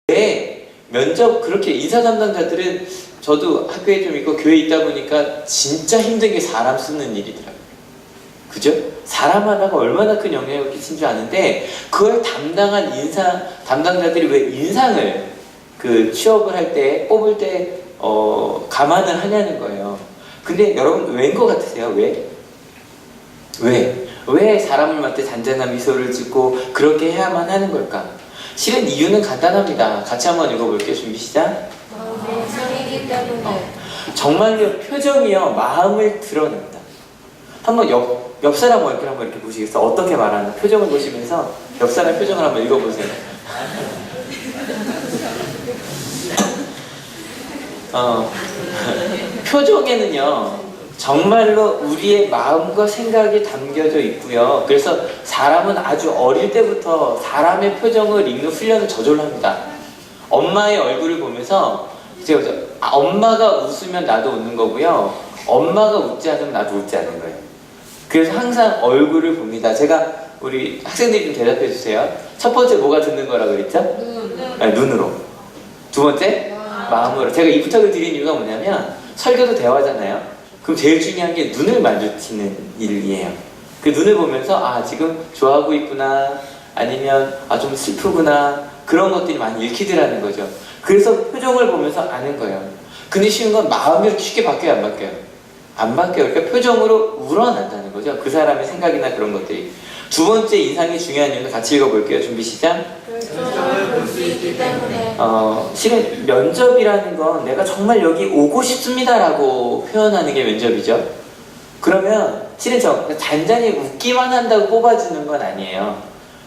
왜 면접 그렇게 인사 담당자들은 저도 학교에 좀 있고 교회에 있다 보니까 진짜 힘든 게 사람 쓰는 일이더라고요. 그죠? 사람 하나가 얼마나 큰 영향을 끼친 줄 아는데 그걸 담당한 인사 담당자들이 왜 인상을 그 취업을 할 때 뽑을 때 감안을 하냐는 거예요. 근데 여러분 왜인 것 같으세요? 왜 사람한테 잔잔한 미소를 짓고 그렇게 해야만 하는 걸까? 실은 이유는 간단합니다. 같이 한번 읽어볼게요. 준비 시작. 인상이기 때문에. 정말요, 표정이요 마음을 드러낸다. 한번 옆 사람 얼굴 한번 이렇게 보시겠어요? 어떻게 말하나? 표정을 보시면서 옆 사람 표정을 한번 읽어보세요. 표정에는요 정말로 우리의 마음과 생각이 담겨져 있고요. 그래서 사람은 아주 어릴 때부터 사람의 표정을 읽는 훈련을 저절로 합니다. 엄마의 얼굴을 보면서 엄마가 웃으면 나도 웃는 거고요. 엄마가 웃지 않으면 나도 웃지 않는 거예요. 그래서 항상 얼굴을 봅니다. 제가 우리 학생들이 좀 대답해 주세요. 첫 번째 뭐가 듣는 거라고 그랬죠? 네, 눈으로. 두 번째? 마음으로. 제가 이 부탁을 드린 이유가 뭐냐면 설교도 대화잖아요. 그럼 제일 중요한 게 눈을 마주치는 일이에요. 그 눈을 보면서 아 지금 좋아하고 있구나 아니면 아 좀 슬프구나 그런 것들이 많이 읽히더라는 거죠. 그래서 표정을 보면서 아는 거예요. 근데 쉬운 건 마음이 이렇게 쉽게 바뀌어요? 안 바뀌어요? 안 바뀌어요. 그러니까 표정으로 우러난다는 거죠. 그 사람의 생각이나 그런 것들이. 두 번째 인상이 중요한 이유는 같이 읽어볼게요. 준비 시작. 결정을 볼 수 있기 때문에. 실은 면접이라는 건 내가 정말 여기 오고 싶습니다 라고 표현하는 게 면접이죠. 그러면 실은 잔잔히 웃기만 한다고 뽑아주는 건 아니에요.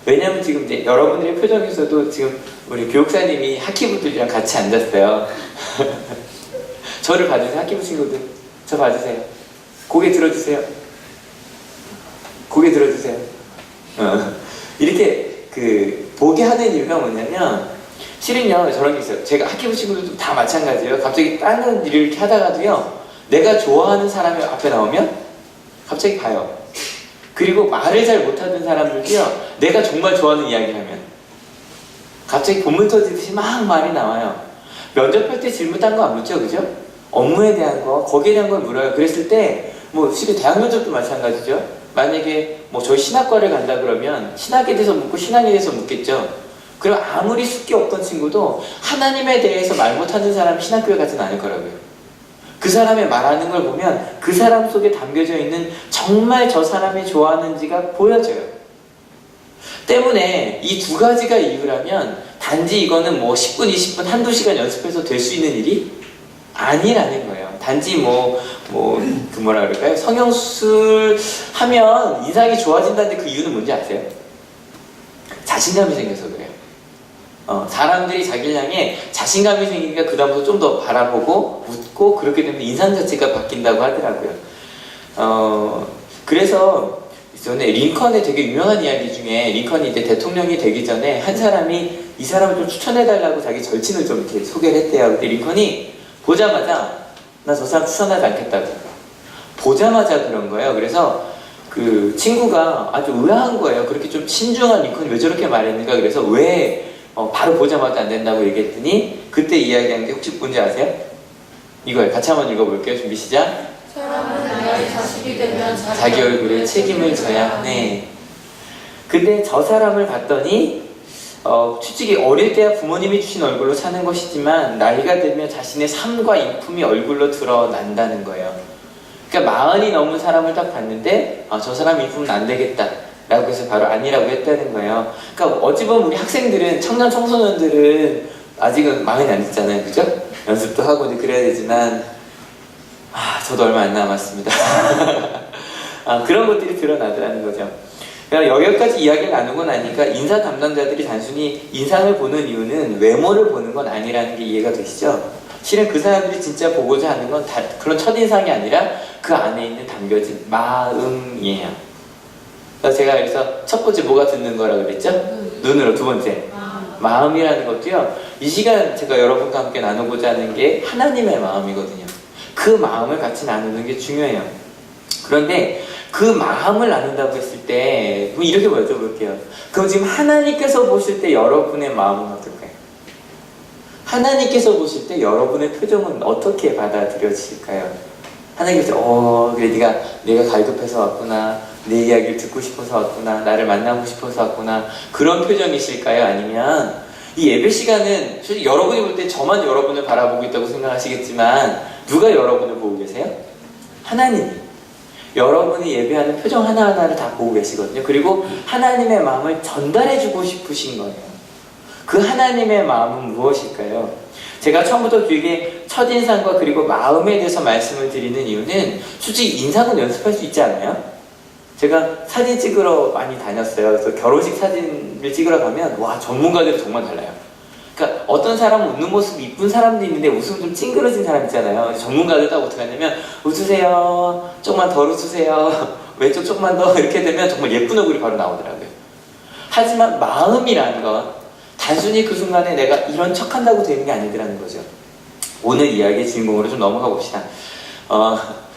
왜냐면 지금 이제 여러분들의 표정에서도 지금 우리 교육사님이 학기부들이랑 같이 앉았어요. 저를 봐주세요. 학기부 친구들 저 봐주세요. 고개 들어주세요. 고개 들어주세요. 이렇게 보게 하는 이유가 뭐냐면 실은요 저런 게 있어요. 제가 학기부 친구들도 다 마찬가지예요. 갑자기 다른 일을 이렇게 하다가도요 내가 좋아하는 사람이 앞에 나오면 갑자기 봐요. 그리고 말을 잘 못하는 사람들도요 내가 정말 좋아하는 이야기를 하면 갑자기 본문 터지듯이 막 말이 나와요. 면접할 때 질문 딴 거 안 묻죠, 그죠? 업무에 대한 거, 거기에 대한 걸 물어요. 그랬을 때 뭐 실은 대학 면접도 마찬가지죠. 만약에 뭐 저희 신학과를 간다 그러면 신학에 대해서 묻고 신앙에 대해서 묻겠죠. 그럼 아무리 숙기 없던 친구도 하나님에 대해서 말 못하는 사람이 신학교에 가진 않을 거라고요. 그 사람의 말하는 걸 보면 그 사람 속에 담겨져 있는 정말 저 사람이 좋아하는지가 보여져요. 때문에 이 두 가지가 이유라면 단지 이거는 뭐 10분, 20분, 한두 시간 연습해서 될 수 있는 일이 아니라는 거예요. 단지 뭐라 그럴까요? 성형수술 하면 인상이 좋아진다는데 그 이유는 뭔지 아세요? 자신감이 생겨서 그래요. 사람들이 자기를 향해 자신감이 생기니까 그 다음부터 좀 더 바라보고 웃고 그렇게 되면 인상 자체가 바뀐다고 하더라고요. 그래서 전에 링컨의 되게 유명한 이야기 중에 링컨이 이제 대통령이 되기 전에 한 사람이 이 사람을 좀 추천해달라고 자기 절친을 좀 이렇게 소개를 했대요. 근데 링컨이 보자마자 나 저 사람 추천하지 않겠다고. 보자마자 그런 거예요. 그래서 그 친구가 아주 의아한 거예요. 그렇게 좀 신중한 링컨이 왜 저렇게 말했는가. 그래서 왜 바로 보자마자 안 된다고 얘기했더니 그때 이야기한 게 혹시 뭔지 아세요? 이거예요. 같이 한번 읽어볼게요. 준비 시작. 사람은 나의 자식이 되면 자기 얼굴에 책임을 져야 하네. 근데 저 사람을 봤더니 솔직히 어릴 때야 부모님이 주신 얼굴로 사는 것이지만 나이가 들면 자신의 삶과 인품이 얼굴로 드러난다는 거예요. 그러니까 40이 넘은 사람을 딱 봤는데 저 사람 인품은 안 되겠다 라고 해서 바로 아니라고 했다는 거예요. 그러니까 어찌 보면 우리 학생들은 청년들은 아직은 40이 안 됐잖아요. 그죠? 연습도 하고 그래야 되지만 저도 얼마 안 남았습니다. 그런 것들이 드러나더라는 거죠. 여기까지 이야기를 나누고 나니까 인사 담당자들이 단순히 인상을 보는 이유는 외모를 보는 건 아니라는 게 이해가 되시죠? 실은 그 사람들이 진짜 보고자 하는 건 그런 첫인상이 아니라 그 안에 있는 담겨진 마음이에요. 그래서 첫 번째 뭐가 듣는 거라고 그랬죠? 눈으로. 두 번째 마음이라는 것도요. 이 시간 제가 여러분과 함께 나누고자 하는 게 하나님의 마음이거든요. 그 마음을 같이 나누는 게 중요해요. 그런데 그 마음을 나눈다고 했을 때 이렇게 여쭤볼게요. 그럼 지금 하나님께서 보실 때 여러분의 마음은 어떨까요? 하나님께서 보실 때 여러분의 표정은 어떻게 받아들여지실까요? 하나님께서 그래 내가 갈급해서 왔구나, 내 이야기를 듣고 싶어서 왔구나, 나를 만나고 싶어서 왔구나, 그런 표정이실까요? 아니면 이 예배 시간은 솔직히 여러분이 볼 때 저만 여러분을 바라보고 있다고 생각하시겠지만 누가 여러분을 보고 계세요? 하나님이 여러분이 예배하는 표정 하나하나를 다 보고 계시거든요. 그리고 하나님의 마음을 전달해주고 싶으신 거예요. 그 하나님의 마음은 무엇일까요? 제가 처음부터 길게 첫인상과 그리고 마음에 대해서 말씀을 드리는 이유는 솔직히 인상은 연습할 수 있지 않아요? 제가 사진 찍으러 많이 다녔어요. 그래서 결혼식 사진을 찍으러 가면 와, 전문가들이 정말 달라요. 그러니까 어떤 사람은 웃는 모습이 이쁜 사람도 있는데 웃음 좀 찡그러진 사람 있잖아요. 전문가들 딱 어떻게 하냐면 웃으세요, 조금만 덜 웃으세요, 왼쪽 조금만 더, 이렇게 되면 정말 예쁜 얼굴이 바로 나오더라고요. 하지만 마음이라는 건 단순히 그 순간에 내가 이런 척한다고 되는 게 아니더라는 거죠. 오늘 이야기의 주인공으로 좀 넘어가 봅시다.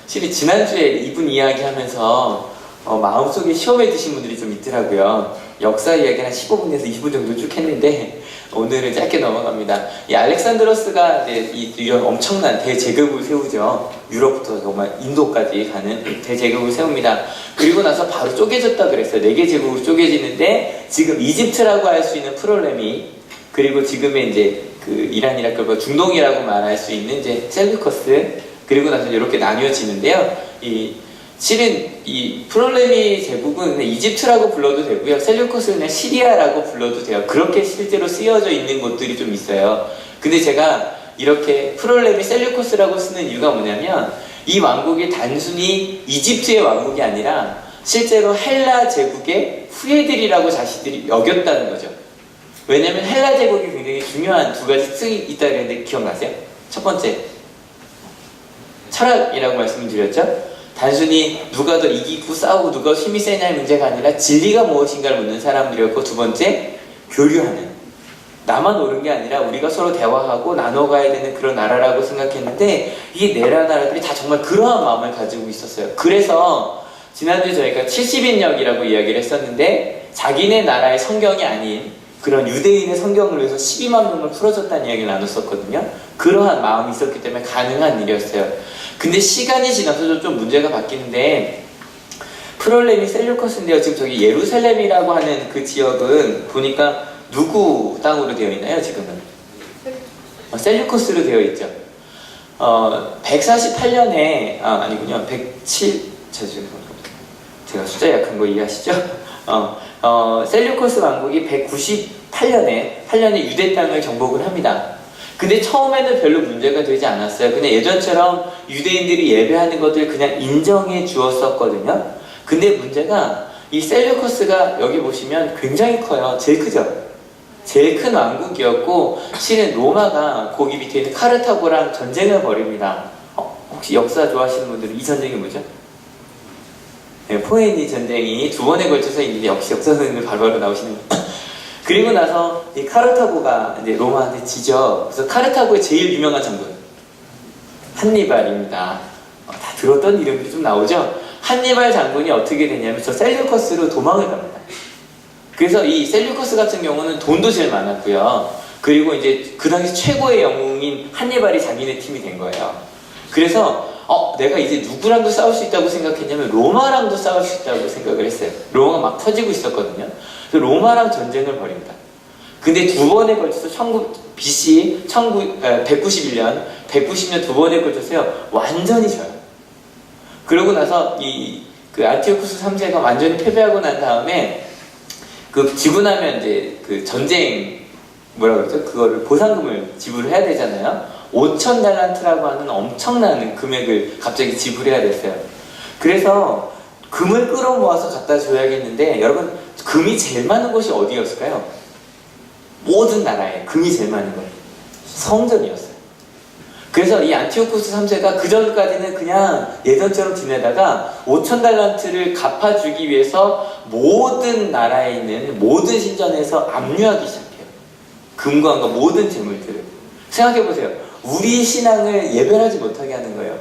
실은 지난주에 이분 이야기하면서 마음속에 시험에 드신 분들이 좀 있더라고요. 역사 이야기는 한 15분에서 20분 정도 쭉 했는데 오늘은 짧게 넘어갑니다. 이 알렉산드로스가 이런 엄청난 대제국을 세우죠. 유럽부터 정말 인도까지 가는 대제국을 세웁니다. 그리고 나서 바로 쪼개졌다 그랬어요. 4개 제국으로 쪼개지는데 지금 이집트라고 할 수 있는 프톨레미, 그리고 지금의 이제 그 이란, 이라크, 중동이라고 말할 수 있는 이제 셀루커스, 그리고 나서 이렇게 나뉘어지는데요. 실은 이 프톨레미 제국은 그냥 이집트라고 불러도 되고요. 셀루커스는 그냥 시리아라고 불러도 돼요. 그렇게 실제로 쓰여져 있는 곳들이 좀 있어요. 근데 제가 이렇게 프톨레미 셀루커스라고 쓰는 이유가 뭐냐면 이 왕국이 단순히 이집트의 왕국이 아니라 실제로 헬라 제국의 후예들이라고 자신들이 여겼다는 거죠. 왜냐면 헬라 제국이 굉장히 중요한 2가지 특이 있다 그랬는데 기억나세요? 첫 번째, 철학이라고 말씀을 드렸죠. 단순히 누가 더 이기고 싸우고 누가 힘이 세냐의 문제가 아니라 진리가 무엇인가를 묻는 사람들이었고, 두 번째, 교류하는, 나만 옳은 게 아니라 우리가 서로 대화하고 나눠가야 되는 그런 나라라고 생각했는데 이 나라들이 다 정말 그러한 마음을 가지고 있었어요. 그래서 지난주에 저희가 70인역이라고 이야기를 했었는데 자기네 나라의 성경이 아닌 그런 유대인의 성경을 위해서 12만 명을 풀어줬다는 이야기를 나눴었거든요. 그러한 마음이 있었기 때문에 가능한 일이었어요. 근데 시간이 지나서 좀 문제가 바뀌는데 프톨레미 셀루커스인데요. 지금 저기 예루살렘이라고 하는 그 지역은 보니까 누구 땅으로 되어 있나요, 지금은? 셀루커스로 되어 있죠. 148년에, 아니군요. 107, 제가 숫자 약한 거 이해하시죠? 셀루커스 왕국이 198년에 유대 땅을 정복을 합니다. 근데 처음에는 별로 문제가 되지 않았어요. 그냥 예전처럼 유대인들이 예배하는 것들 그냥 인정해 주었었거든요. 근데 문제가 이 셀루커스가 여기 보시면 굉장히 커요. 제일 크죠? 제일 큰 왕국이었고 실은 로마가 거기 밑에 있는 카르타고랑 전쟁을 벌입니다. 혹시 역사 좋아하시는 분들은 이 전쟁이 뭐죠? 네, 포에니 전쟁이 2번에 걸쳐서 있는데 역시 역사 선생님들 바로바로 나오시는 그리고 나서 이 카르타고가 이제 로마한테 지죠. 그래서 카르타고의 제일 유명한 장군 한니발입니다. 다 들었던 이름들이 좀 나오죠. 한니발 장군이 어떻게 되냐면 저 셀루커스로 도망을 갑니다. 그래서 이 셀루커스 같은 경우는 돈도 제일 많았고요. 그리고 이제 그 당시 최고의 영웅인 한니발이 자기네 팀이 된 거예요. 그래서 내가 이제 누구랑도 싸울 수 있다고 생각했냐면 로마랑도 싸울 수 있다고 생각을 했어요. 로마가 막 터지고 있었거든요. 그래서 로마랑 전쟁을 벌입니다. 근데 2번에 걸쳐서 BC 191년, 190년 2번에 걸쳐서요 완전히 져요. 그러고 나서 그 안티오쿠스 3세가 완전히 패배하고 난 다음에 그 지고 나면 이제 그 전쟁 뭐라 그러죠? 그거를 보상금을 지불을 해야 되잖아요. 5,000달란트라고 하는 엄청난 금액을 갑자기 지불해야 됐어요. 그래서 금을 끌어모아서 갖다 줘야겠는데 여러분 금이 제일 많은 곳이 어디였을까요? 모든 나라에 금이 제일 많은 건 성전이었어요. 그래서 이 안티오쿠스 3세가 그 전까지는 그냥 예전처럼 지내다가 5,000달란트를 갚아주기 위해서 모든 나라에 있는 모든 신전에서 압류하기 시작해요. 금과 은과 모든 재물들을. 생각해보세요. 우리 신앙을 예배하지 못하게 하는 거예요.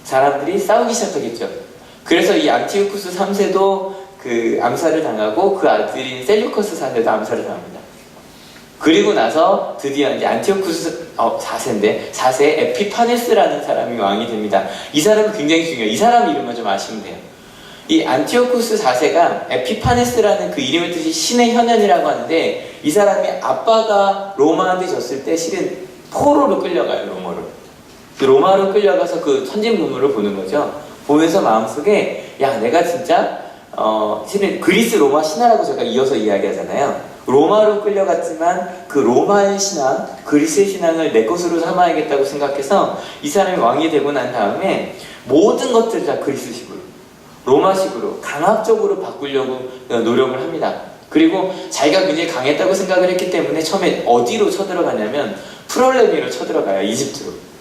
사람들이 싸우기 시작하겠죠. 그래서 이 안티오쿠스 3세도 그 암살을 당하고 그 아들인 셀루커스 4세도 암살을 당합니다. 그리고 나서 드디어 이제 안티오쿠스 4세 에피파네스라는 사람이 왕이 됩니다. 이 사람은 굉장히 중요해요. 이 사람 이름만 좀 아시면 돼요. 이 안티오쿠스 4세가 에피파네스라는 그 이름의 뜻이 신의 현현이라고 하는데, 이 사람이 아빠가 로마한테 졌을 때 실은 포로로 끌려가요. 로마로 끌려가서 그 천진부모를 보는 거죠. 보면서 마음속에 야, 내가 진짜 실은 그리스 로마 신화라고 제가 이어서 이야기하잖아요. 로마로 끌려갔지만 그 로마의 신앙, 그리스의 신앙을 내 것으로 삼아야겠다고 생각해서 이 사람이 왕이 되고 난 다음에 모든 것들을 다 그리스식으로, 로마식으로 강압적으로 바꾸려고 노력을 합니다. 그리고 자기가 굉장히 강했다고 생각을 했기 때문에 처음에 어디로 쳐들어가냐면 프롤레미로 쳐들어가요. 이집트로.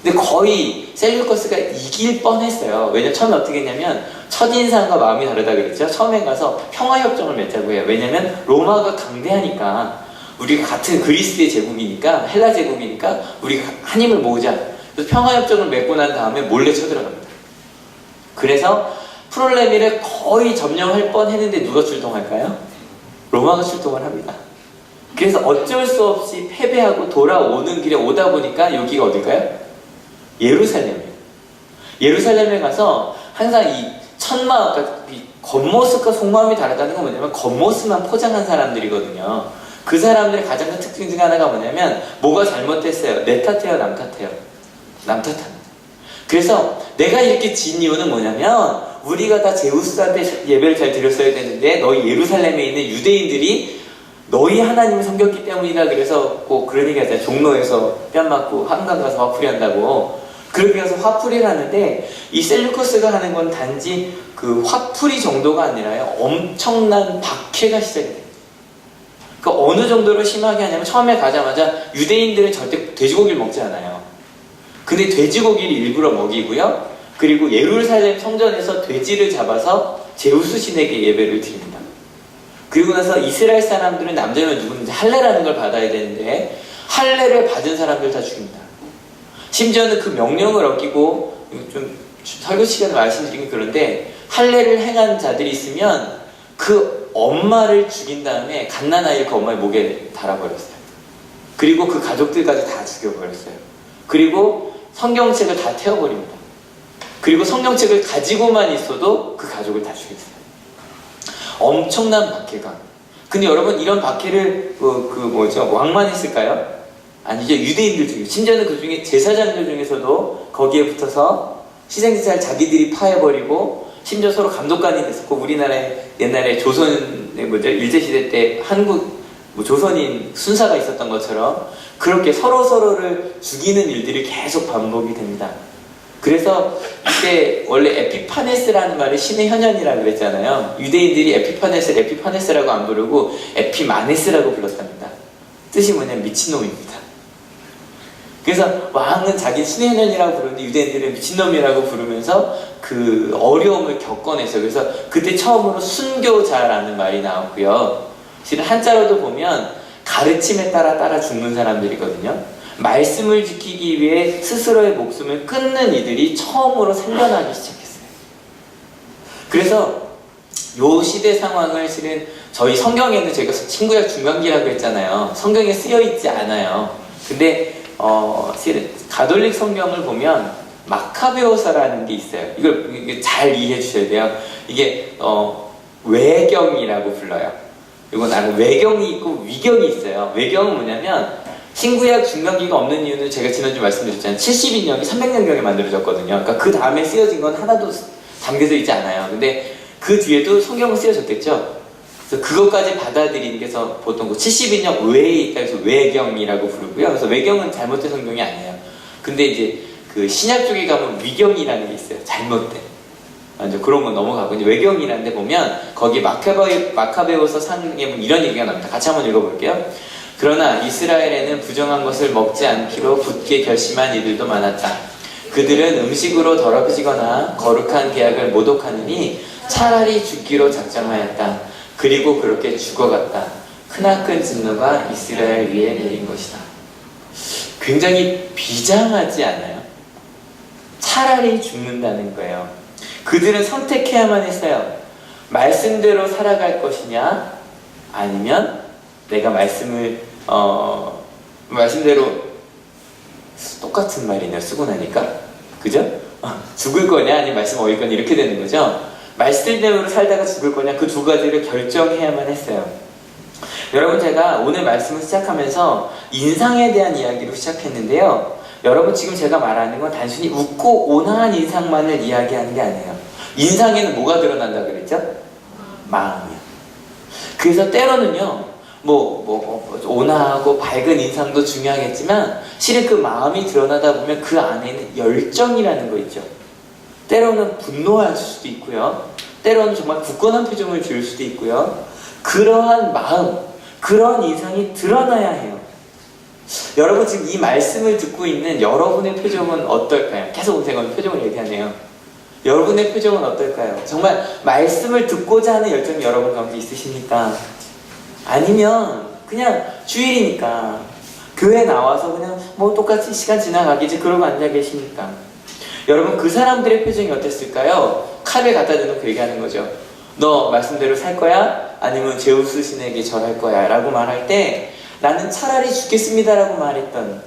근데 거의 셀류커스가 이길 뻔했어요. 왜냐면 처음에 어떻게 했냐면 첫인상과 마음이 다르다 그랬죠. 처음에 가서 평화협정을 맺자고 해요. 왜냐면 로마가 강대하니까, 우리가 같은 그리스의 제국이니까, 헬라 제국이니까 우리가 한 힘을 모으자. 그래서 평화협정을 맺고 난 다음에 몰래 쳐들어갑니다. 그래서 프롤레미를 거의 점령할 뻔했는데 누가 출동할까요? 로마가 출동을 합니다. 그래서 어쩔 수 없이 패배하고 돌아오는 길에 오다 보니까 여기가 어딜까요? 예루살렘이에요. 예루살렘에 가서 항상 이 천마, 그러니까 겉모습과 속마음이 다르다는 건 뭐냐면 겉모습만 포장한 사람들이거든요. 그 사람들의 가장 큰 특징 중 하나가 뭐냐면 뭐가 잘못됐어요? 내 탓이에요? 남 탓이에요? 남 탓합니다. 그래서 내가 이렇게 진 이유는 뭐냐면 우리가 다 제우스한테 예배를 잘 드렸어야 되는데 너희 예루살렘에 있는 유대인들이 너희 하나님을 섬겼기 때문이다. 그래서 꼭 그런 얘기 하잖아요. 종로에서 뺨 맞고 한강 가서 화풀이 한다고. 그렇게 해서 화풀이를 하는데, 이 셀류커스가 하는 건 단지 그 화풀이 정도가 아니라요, 엄청난 박해가 시작이 돼요. 그러니까 어느 정도로 심하게 하냐면 처음에 가자마자 유대인들은 절대 돼지고기를 먹지 않아요. 근데 돼지고기를 일부러 먹이고요. 그리고 예루살렘 성전에서 돼지를 잡아서 제우스 신에게 예배를 드립니다. 그리고 나서 이스라엘 사람들은 남자면 누구든지 할례라는 걸 받아야 되는데 할례를 받은 사람들 다 죽입니다. 심지어는 그 명령을 어기고, 좀 설교 시간에 말씀드리긴 그런데, 할례를 행한 자들이 있으면 그 엄마를 죽인 다음에 갓난아이를 그 엄마의 목에 달아버렸어요. 그리고 그 가족들까지 다 죽여버렸어요. 그리고 성경책을 다 태워버립니다. 그리고 성경책을 가지고만 있어도 그 가족을 다 죽였어요. 엄청난 박해가. 근데 여러분, 이런 박해를 왕만 했을까요? 아니죠. 유대인들 중에, 심지어는 그 중에 제사장들 중에서도 거기에 붙어서 희생제사를 자기들이 파해버리고, 심지어 서로 감독관이 됐었고, 우리나라에 옛날에 조선의 일제시대 때 한국 조선인 순사가 있었던 것처럼 그렇게 서로를 죽이는 일들이 계속 반복이 됩니다. 그래서 이때 원래 에피파네스라는 말을 신의 현현이라고 그랬잖아요. 유대인들이 에피파네스를 에피파네스라고 안 부르고 에피마네스라고 불렀답니다. 뜻이 뭐냐면 미친놈입니다. 그래서 왕은 자기 신의 현현이라고 부르는데 유대인들은 미친놈이라고 부르면서 그 어려움을 겪어냈어요. 그래서 그때 처음으로 순교자라는 말이 나왔고요. 실은 한자로도 보면 가르침에 따라 죽는 사람들이거든요. 말씀을 지키기 위해 스스로의 목숨을 끊는 이들이 처음으로 생겨나기 시작했어요. 그래서 요 시대 상황을 실은 저희 성경에는 저희가 친구약 중간기라고 했잖아요. 성경에 쓰여 있지 않아요. 근데 실은 가톨릭 성경을 보면 마카베오서라는 게 있어요. 이걸 잘 이해해 주셔야 돼요. 이게 외경이라고 불러요. 이건 외경이 있고 위경이 있어요. 외경은 뭐냐면 신구약 중간기가 없는 이유는 제가 지난주 말씀드렸잖아요. 70인역이 300년경에 만들어졌거든요. 그러니까 그 다음에 쓰여진 건 하나도 담겨져 있지 않아요. 근데 그 뒤에도 성경은 쓰여졌겠죠. 그래서 그것까지 받아들이는 게 보통 그 70인역 외에 있다 해서 외경이라고 부르고요. 그래서 외경은 잘못된 성경이 아니에요. 근데 이제 그 신약 쪽에 가면 위경이라는 게 있어요. 잘못된. 이제 그런 건 넘어가고, 이제 외경이라는 데 보면 거기 마카베오서 상에 보면 이런 얘기가 나옵니다. 같이 한번 읽어볼게요. 그러나 이스라엘에는 부정한 것을 먹지 않기로 굳게 결심한 이들도 많았다. 그들은 음식으로 더럽혀지거나 거룩한 계약을 모독하느니 차라리 죽기로 작정하였다. 그리고 그렇게 죽어갔다. 크나큰 진노가 이스라엘 위에 내린 것이다. 굉장히 비장하지 않아요? 차라리 죽는다는 거예요. 그들은 선택해야만 했어요. 말씀대로 살아갈 것이냐, 아니면 내가 말씀을 말씀대로 똑같은 말이네요. 쓰고 나니까. 그죠? 죽을 거냐 아니면 말씀 어길 거냐 이렇게 되는 거죠. 말씀대로 살다가 죽을 거냐 그 두 가지를 결정해야만 했어요. 여러분 제가 오늘 말씀을 시작하면서 인상에 대한 이야기로 시작했는데요. 여러분 지금 제가 말하는 건 단순히 웃고 온화한 인상만을 이야기하는 게 아니에요. 인상에는 뭐가 드러난다 그랬죠? 마음이요. 그래서 때로는요 온화하고 밝은 인상도 중요하겠지만 실은 그 마음이 드러나다 보면 그 안에는 열정이라는 거 있죠. 때로는 분노할 수도 있고요. 때로는 정말 굳건한 표정을 지을 수도 있고요. 그러한 마음, 그런 인상이 드러나야 해요. 여러분 지금 이 말씀을 듣고 있는 여러분의 표정은 어떨까요? 계속 제가 표정을 얘기하네요. 여러분의 표정은 어떨까요? 정말 말씀을 듣고자 하는 열정이 여러분 가운데 있으십니까? 아니면 그냥 주일이니까 교회 나와서 그냥 똑같이 시간 지나가겠지 그러고 앉아 계십니까? 여러분 그 사람들의 표정이 어땠을까요? 칼을 갖다 대놓고 얘기하는 거죠. 너 말씀대로 살 거야? 아니면 제우스 신에게 절할 거야? 라고 말할 때 나는 차라리 죽겠습니다 라고 말했던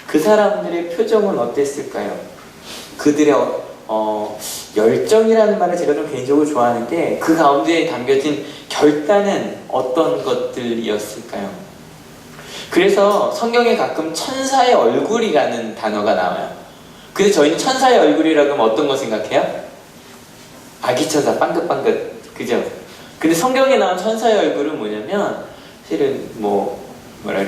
그 사람들의 표정은 어땠을까요? 그들의 열정이라는 말을 제가 좀 개인적으로 좋아하는데 그 가운데 담겨진 결단은 어떤 것들이었을까요? 그래서 성경에 가끔 천사의 얼굴이라는 단어가 나와요. 근데 저희는 천사의 얼굴이라고 하면 어떤 거 생각해요? 아기 천사 빵긋빵긋 그죠? 근데 성경에 나온 천사의 얼굴은 뭐냐면 실은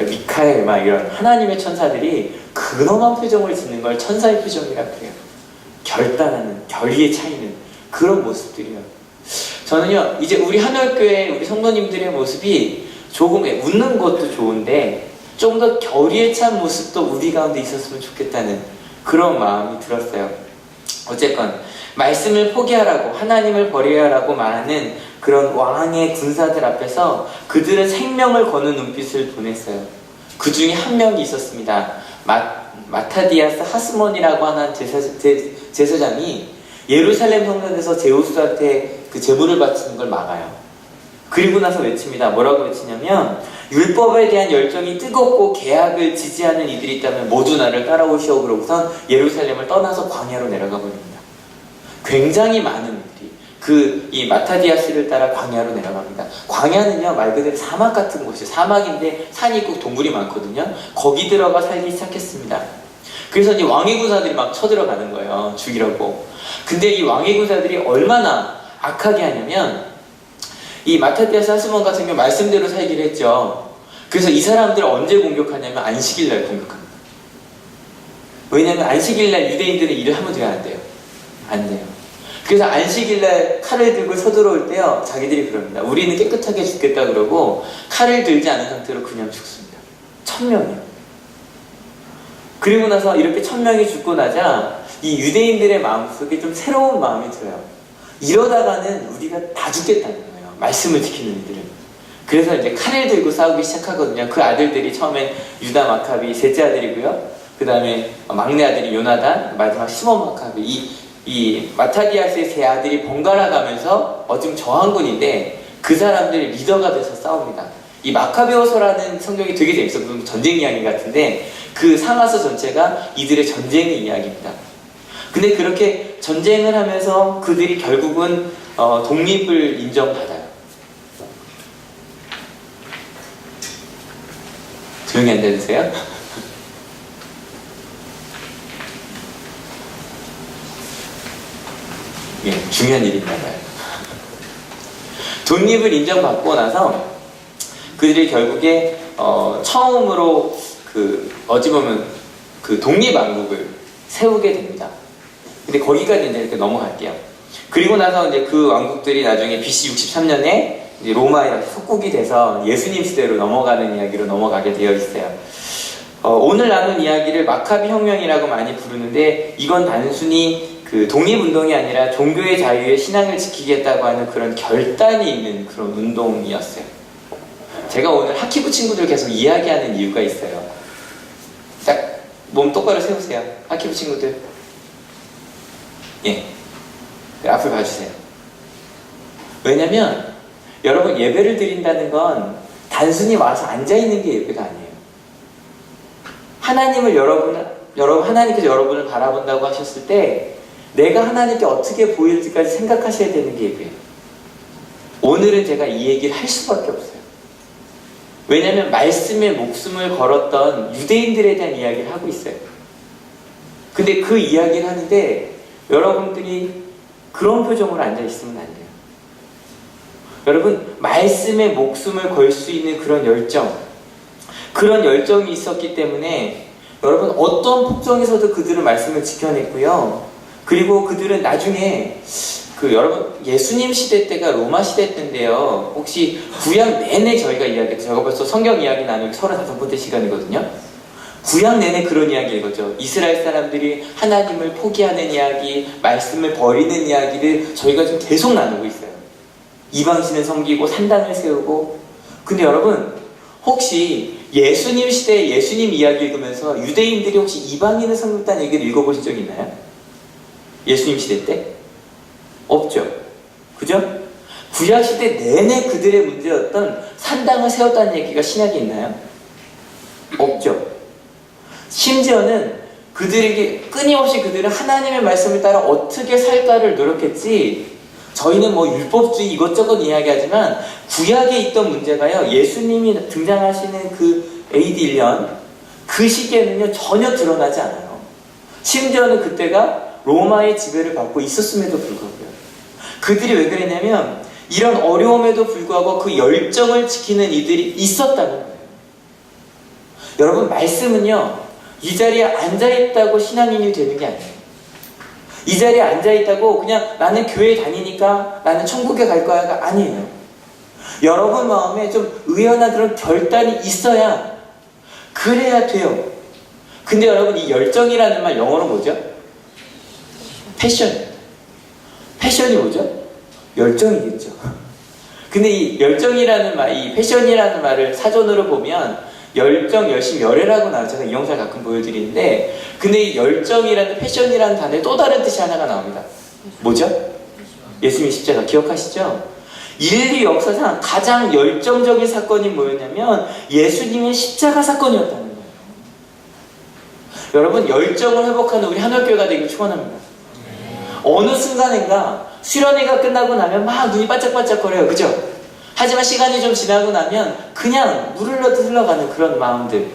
미카엘 막 이런 하나님의 천사들이 근엄한 표정을 짓는 걸 천사의 표정이라 그래요. 결단하는, 결의에 차이는 그런 모습들이요. 저는요 이제 우리 한월교회 우리 성도님들의 모습이 조금 웃는 것도 좋은데 좀 더 결의에 찬 모습도 우리 가운데 있었으면 좋겠다는 그런 마음이 들었어요. 어쨌건 말씀을 포기하라고 하나님을 버리라고 말하는 그런 왕의 군사들 앞에서 그들은 생명을 거는 눈빛을 보냈어요. 그 중에 한 명이 있었습니다. 마타디아스 하스몬이라고 하는 제사장이 예루살렘 성전에서 제우스한테 그 제물을 바치는 걸 막아요. 그리고 나서 외칩니다. 뭐라고 외치냐면 율법에 대한 열정이 뜨겁고 계약을 지지하는 이들이 있다면 모두 나를 따라오시오. 그러고선 예루살렘을 떠나서 광야로 내려가 버립니다. 굉장히 많은 이들이 이 마타디아스를 따라 광야로 내려갑니다. 광야는요 말 그대로 사막 같은 곳이에요. 사막인데 산이 있고 동굴이 많거든요. 거기 들어가 살기 시작했습니다. 그래서 이제 왕의 군사들이 막 쳐들어가는 거예요. 죽이려고. 근데 이 왕의 군사들이 얼마나 악하게 하냐면 이 마타디아스 하스몬 같은 경우 말씀대로 살기를 했죠. 그래서 이 사람들을 언제 공격하냐면 안식일날 공격합니다. 왜냐면 안식일날 유대인들은 일을 하면 돼야 안 돼요. 안 돼요. 그래서 안식일날 칼을 들고 서들어올 때요 자기들이 그럽니다. 우리는 깨끗하게 죽겠다 그러고 칼을 들지 않은 상태로 그냥 죽습니다. 1000명이요. 그리고 나서 이렇게 1000명이 죽고 나자 이 유대인들의 마음속에 좀 새로운 마음이 들어요. 이러다가는 우리가 다 죽겠다는 거예요. 말씀을 지키는 이들은. 그래서 이제 칼을 들고 싸우기 시작하거든요. 그 아들들이 처음엔 유다 마카비 셋째 아들이고요. 그 다음에 막내 아들이 요나단, 마지막 시몬 마카비. 이 마타디아스의 세 아들이 번갈아 가면서 어쩜 저항군인데 그 사람들이 리더가 돼서 싸웁니다. 이 마카베오서라는 성경이 되게 재밌어요. 전쟁 이야기 같은데 그 상하서 전체가 이들의 전쟁의 이야기입니다. 근데 그렇게 전쟁을 하면서 그들이 결국은 독립을 인정받아요. 조용히 앉아주세요. 예, 중요한 일이 있나봐요. 독립을 인정받고 나서 그들이 결국에 처음으로 어찌 보면 그 독립왕국을 세우게 됩니다. 근데 거기까지 이제 이렇게 넘어갈게요. 그리고 나서 이제 그 왕국들이 나중에 BC 63년에 이제 로마에 속국이 돼서 예수님 시대로 넘어가는 이야기로 넘어가게 되어 있어요. 오늘 나눈 이야기를 마카비 혁명이라고 많이 부르는데 이건 단순히 그 독립운동이 아니라 종교의 자유에 신앙을 지키겠다고 하는 그런 결단이 있는 그런 운동이었어요. 제가 오늘 하키부 친구들 계속 이야기하는 이유가 있어요. 딱 몸 똑바로 세우세요. 하키부 친구들. 예. 앞을 봐주세요. 왜냐면 여러분 예배를 드린다는 건 단순히 와서 앉아있는 게 예배가 아니에요. 하나님께서 여러분을 바라본다고 하셨을 때 내가 하나님께 어떻게 보일지까지 생각하셔야 되는 게 예배예요. 오늘은 제가 이 얘기를 할 수밖에 없어요. 왜냐하면 말씀에 목숨을 걸었던 유대인들에 대한 이야기를 하고 있어요. 근데 그 이야기를 하는데 여러분들이 그런 표정으로 앉아있으면 안 돼요. 여러분, 말씀에 목숨을 걸 수 있는 그런 열정이 있었기 때문에 여러분 어떤 폭정에서도 그들은 말씀을 지켜냈고요. 그리고 그들은 나중에 여러분 예수님 시대 때가 로마 시대 때인데요. 혹시 구약 내내 저희가 이야기했죠. 제가 벌써 성경 이야기 나누기 35번째 시간이거든요. 구약 내내 그런 이야기 읽었죠. 이스라엘 사람들이 하나님을 포기하는 이야기, 말씀을 버리는 이야기를 저희가 지금 계속 나누고 있어요. 이방신을 섬기고 산당을 세우고. 근데 여러분 혹시 예수님 시대에 예수님 이야기 읽으면서 유대인들이 혹시 이방인을 섬겼다는 얘기를 읽어보신 적 있나요? 예수님 시대 때? 없죠. 그죠? 구약시대 내내 그들의 문제였던 산당을 세웠다는 얘기가 신약에 있나요? 없죠. 심지어는 그들에게 끊임없이 그들은 하나님의 말씀을 따라 어떻게 살까를 노력했지. 저희는 뭐 율법주의 이것저것 이야기하지만 구약에 있던 문제가요, 예수님이 등장하시는 그 AD 1년 그 시기에는요 전혀 드러나지 않아요. 심지어는 그때가 로마의 지배를 받고 있었음에도 불구하고요. 그들이 왜 그랬냐면 이런 어려움에도 불구하고 그 열정을 지키는 이들이 있었다는 거예요. 여러분, 말씀은요 이 자리에 앉아있다고 신앙인이 되는 게 아니에요. 이 자리에 앉아있다고 그냥 나는 교회 다니니까 나는 천국에 갈 거야가 아니에요. 여러분 마음에 좀 의연한 그런 결단이 있어야 그래야 돼요. 근데 여러분 이 열정이라는 말 영어로 뭐죠? 패션이 뭐죠? 열정이겠죠. 근데 이 열정이라는 말, 이 패션이라는 말을 사전으로 보면 열정, 열심, 열애라고 나와요. 제가 이 영상을 가끔 보여드리는데, 근데 이 열정이라는 패션이라는 단어에 또 다른 뜻이 하나가 나옵니다. 뭐죠? 예수님의 십자가 기억하시죠? 인류 역사상 가장 열정적인 사건이 뭐였냐면 예수님의 십자가 사건이었다는 거예요. 여러분, 열정을 회복하는 우리 한올교회가 되길 축원합니다. 어느 순간인가 수련회가 끝나고 나면 막 눈이 반짝반짝거려요. 그죠? 하지만 시간이 좀 지나고 나면 그냥 물을 넣듯 흘러가는 그런 마음들.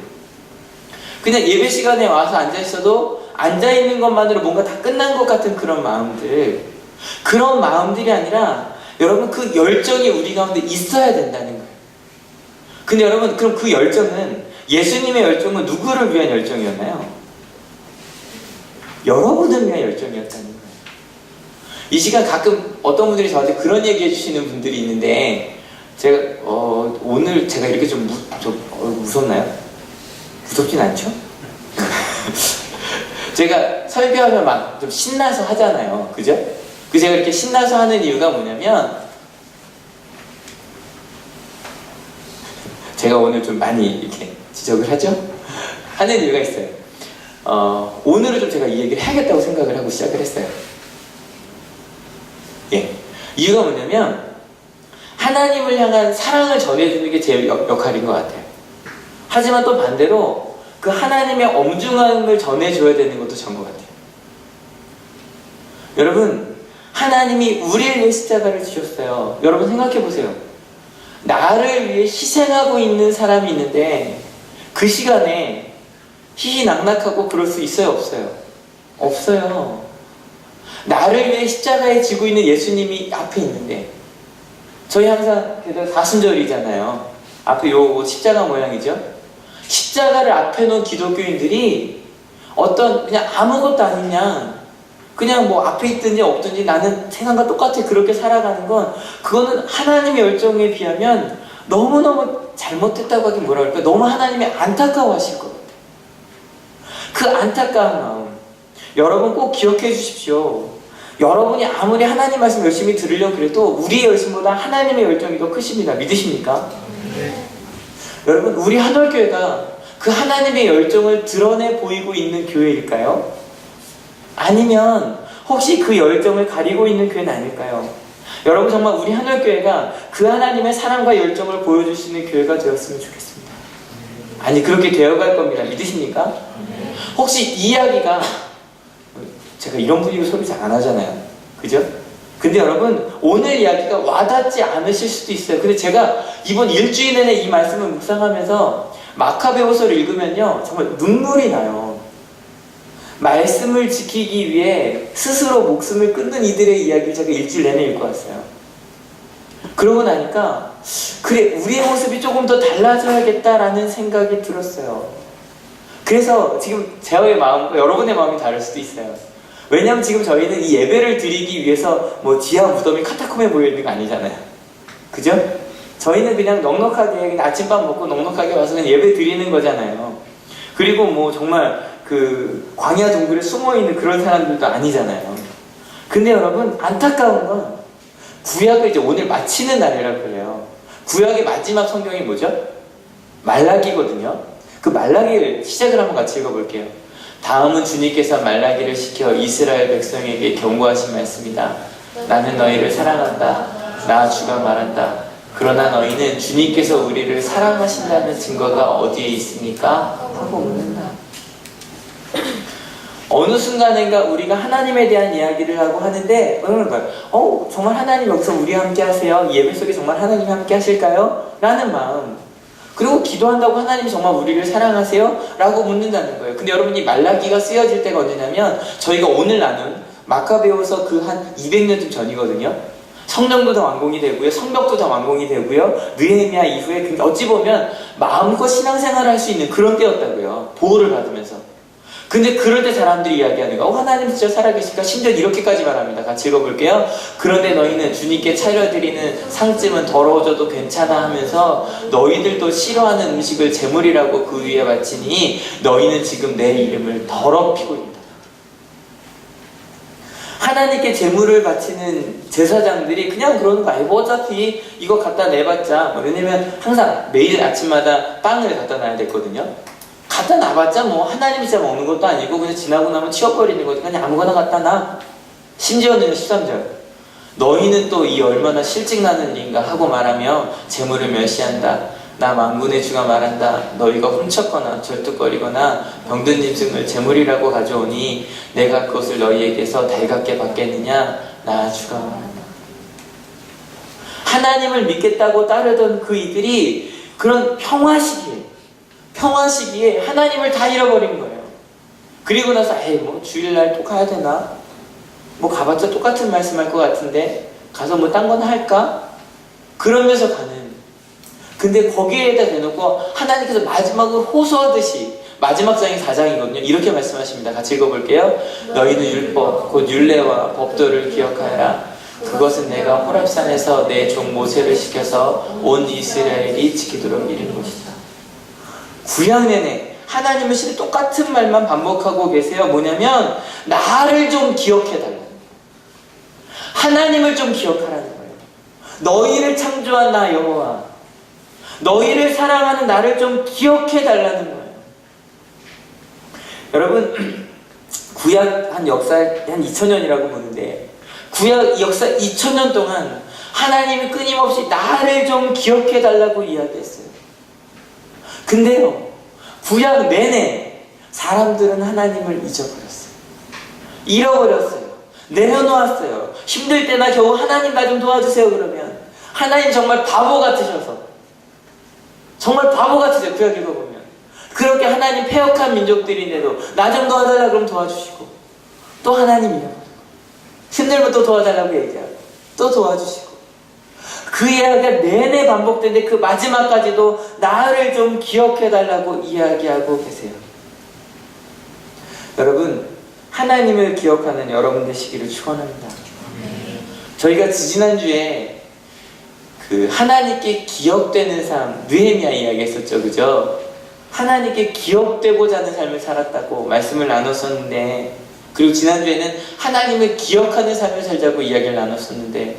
그냥 예배 시간에 와서 앉아있어도 앉아있는 것만으로 뭔가 다 끝난 것 같은 그런 마음들. 그런 마음들이 아니라 여러분 그 열정이 우리 가운데 있어야 된다는 거예요. 근데 여러분 그럼 그 열정은 예수님의 열정은 누구를 위한 열정이었나요? 여러분을 위한 열정이었다는 거예요. 이 시간 가끔 어떤 분들이 저한테 그런 얘기 해주시는 분들이 있는데 제가 오늘 제가 이렇게 좀 무섭나요? 무섭진 않죠? 제가 설교하면 막 좀 신나서 하잖아요. 그죠? 그 제가 이렇게 신나서 하는 이유가 뭐냐면 제가 오늘 좀 많이 이렇게 지적을 하죠? 하는 이유가 있어요. 오늘은 좀 제가 이 얘기를 해야겠다고 생각을 하고 시작을 했어요. 예. 이유가 뭐냐면 하나님을 향한 사랑을 전해주는 게 제 역할인 것 같아요. 하지만 또 반대로 그 하나님의 엄중함을 전해줘야 되는 것도 전 것 같아요. 여러분, 하나님이 우리를 위해 십자가를 지셨어요. 여러분 생각해보세요. 나를 위해 희생하고 있는 사람이 있는데 그 시간에 희희낙낙하고 그럴 수 있어요? 없어요? 없어요. 나를 위해 십자가에 지고 있는 예수님이 앞에 있는데 저희 항상 사순절이잖아요. 앞에 요 십자가 모양이죠. 십자가를 앞에 놓은 기독교인들이 어떤 그냥 아무것도 아니냐 그냥 뭐 앞에 있든지 없든지 나는 세상과 똑같이 그렇게 살아가는 건 그거는 하나님의 열정에 비하면 너무너무 잘못됐다고 하긴 뭐라 그럴까 너무 하나님이 안타까워하실 것 같아요. 그 안타까운 마음 여러분 꼭 기억해 주십시오. 여러분이 아무리 하나님 말씀 열심히 들으려고 그래도 우리의 열심보다 하나님의 열정이 더 크십니다. 믿으십니까? 네. 여러분 우리 한올교회가 그 하나님의 열정을 드러내 보이고 있는 교회일까요? 아니면 혹시 그 열정을 가리고 있는 교회는 아닐까요? 여러분 정말 우리 한올교회가 그 하나님의 사랑과 열정을 보여주시는 교회가 되었으면 좋겠습니다. 아니 그렇게 되어갈 겁니다. 믿으십니까? 혹시 이 이야기가 제가 이런 분위기 소리 잘 안 하잖아요. 그죠? 근데 여러분 오늘 이야기가 와닿지 않으실 수도 있어요. 근데 제가 이번 일주일 내내 이 말씀을 묵상하면서 마카베오서를 읽으면요 정말 눈물이 나요. 말씀을 지키기 위해 스스로 목숨을 끊는 이들의 이야기를 제가 일주일 내내 읽고 왔어요. 그러고 나니까 그래 우리의 모습이 조금 더 달라져야겠다라는 생각이 들었어요. 그래서 지금 저의 마음과 여러분의 마음이 다를 수도 있어요. 왜냐하면 지금 저희는 이 예배를 드리기 위해서 뭐 지하 무덤이 카타콤에 모여있는 거 아니잖아요. 그죠? 저희는 그냥 넉넉하게 그냥 아침밥 먹고 넉넉하게 와서 그냥 예배 드리는 거잖아요. 그리고 뭐 정말 그 광야 동굴에 숨어있는 그런 사람들도 아니잖아요. 근데 여러분 안타까운 건 구약을 이제 오늘 마치는 날이라 그래요. 구약의 마지막 성경이 뭐죠? 말라기거든요. 그 말라기를 시작을 한번 같이 읽어볼게요. 다음은 주님께서 말라기를 시켜 이스라엘 백성에게 경고하신 말씀이다. 나는 너희를 사랑한다. 나 주가 말한다. 그러나 너희는 주님께서 우리를 사랑하신다는 증거가 어디에 있습니까? 하고 묻는다. 어느 순간인가 우리가 하나님에 대한 이야기를 하고 하는데 그러는 거예요. 정말 하나님 여기서 우리와 함께 하세요? 이 예배 속에 정말 하나님이 함께 하실까요? 라는 마음. 그리고 기도한다고 하나님이 정말 우리를 사랑하세요? 라고 묻는다는 거예요. 근데 여러분이 말라기가 쓰여질 때가 언제냐면 저희가 오늘 나눈 마카베오서 그 한 200년쯤 전이거든요. 성령도 다 완공이 되고요. 성벽도 다 완공이 되고요. 느헤미야 이후에 어찌 보면 마음껏 신앙생활을 할 수 있는 그런 때였다고요. 보호를 받으면서. 근데 그럴 때 사람들이 이야기하는 거 하나님 진짜 살아계실까? 심지어 이렇게까지 말합니다. 같이 읽어볼게요. 그런데 너희는 주님께 차려드리는 상쯤은 더러워져도 괜찮아 하면서 너희들도 싫어하는 음식을 제물이라고 그 위에 바치니 너희는 지금 내 이름을 더럽히고 있다. 하나님께 제물을 바치는 제사장들이 그냥 그러는 거 아니고 어차피 이거 갖다 내봤자 왜냐면 항상 매일 아침마다 빵을 갖다 놔야 됐거든요. 갖다 놔봤자 뭐 하나님이 진짜 먹는 것도 아니고 그냥 지나고 나면 치워버리는 거지. 그냥 아무거나 갖다 놔. 심지어는 13절 너희는 또 이 얼마나 실직나는 일인가 하고 말하며 재물을 멸시한다. 나 만군의 주가 말한다. 너희가 훔쳤거나 절뚝거리거나 병든 짐승을 재물이라고 가져오니 내가 그것을 너희에게서 달갑게 받겠느냐. 나 주가 말한다. 하나님을 믿겠다고 따르던 그 이들이 그런 평화 시기에 하나님을 다 잃어버린 거예요. 그리고 나서 뭐 주일날 또 가야 되나? 뭐 가봤자 똑같은 말씀할 것 같은데 가서 뭐 딴 건 할까? 그러면서 가는. 근데 거기에다 대놓고 하나님께서 마지막으로 호소하듯이 마지막 장이 4장이거든요. 이렇게 말씀하십니다. 같이 읽어볼게요. 너희는 율법 곧 율례와 법도를 기억하여라. 그것은 내가 호렙산에서 내 종 모세를 시켜서 온 이스라엘이 지키도록 이른 것이다. 구약 내내 하나님은 실은 똑같은 말만 반복하고 계세요. 뭐냐면 나를 좀 기억해달라. 하나님을 좀 기억하라는 거예요. 너희를 창조한 나 여호와, 너희를 사랑하는 나를 좀 기억해달라는 거예요. 여러분 구약 한 역사 한 2000년이라고 보는데 구약 역사 2000년 동안 하나님이 끊임없이 나를 좀 기억해달라고 이야기했어요. 근데요 구약 내내 사람들은 하나님을 잊어버렸어요. 잃어버렸어요. 내려놓았어요. 힘들 때나 겨우 하나님 나 좀 도와주세요 그러면 하나님 정말 바보 같으셔서 정말 바보 같으세요. 구약 읽어보면 그렇게 하나님 패역한 민족들인데도 나 좀 도와달라 그러면 도와주시고 또 하나님 잃어버리고 힘들면 또 도와달라고 얘기하고 또 도와주시고 그 이야기가 내내 반복되는데 그 마지막까지도 나를 좀 기억해달라고 이야기하고 계세요. 여러분 하나님을 기억하는 여러분 되시기를 축원합니다. 저희가 지난주에 그 하나님께 기억되는 삶 느헤미야 이야기 했었죠. 그죠? 하나님께 기억되고자 하는 삶을 살았다고 말씀을 나눴었는데 그리고 지난주에는 하나님을 기억하는 삶을 살자고 이야기를 나눴었는데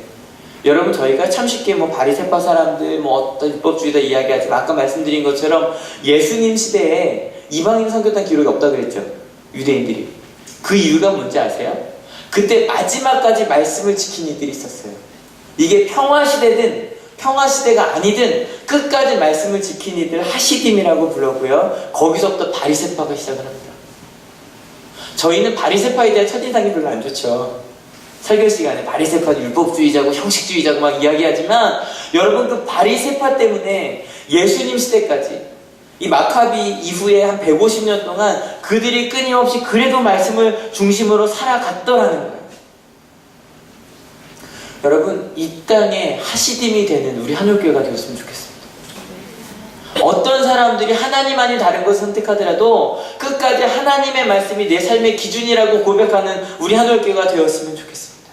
여러분 저희가 참 쉽게 뭐 바리새파 사람들 뭐 어떤 율법주의다 이야기하지만 아까 말씀드린 것처럼 예수님 시대에 이방인 선교단 기록이 없다 그랬죠. 유대인들이. 그 이유가 뭔지 아세요? 그때 마지막까지 말씀을 지킨 이들이 있었어요. 이게 평화 시대든 평화 시대가 아니든 끝까지 말씀을 지킨 이들 하시딤이라고 불렀고요. 거기서부터 바리새파가 시작을 합니다. 저희는 바리새파에 대한 첫인상이 별로 안 좋죠. 설교 시간에 바리새파 율법주의자고 형식주의자고 막 이야기하지만 여러분 그 바리새파 때문에 예수님 시대까지 이 마카비 이후에 한 150년 동안 그들이 끊임없이 그래도 말씀을 중심으로 살아갔더라는 거예요. 여러분 이 땅에 하시딤이 되는 우리 한올교회가 되었으면 좋겠습니다. 어떤 사람들이 하나님 아닌 다른 것을 선택하더라도 끝까지 하나님의 말씀이 내 삶의 기준이라고 고백하는 우리 한올교회가 되었으면 좋겠습니다.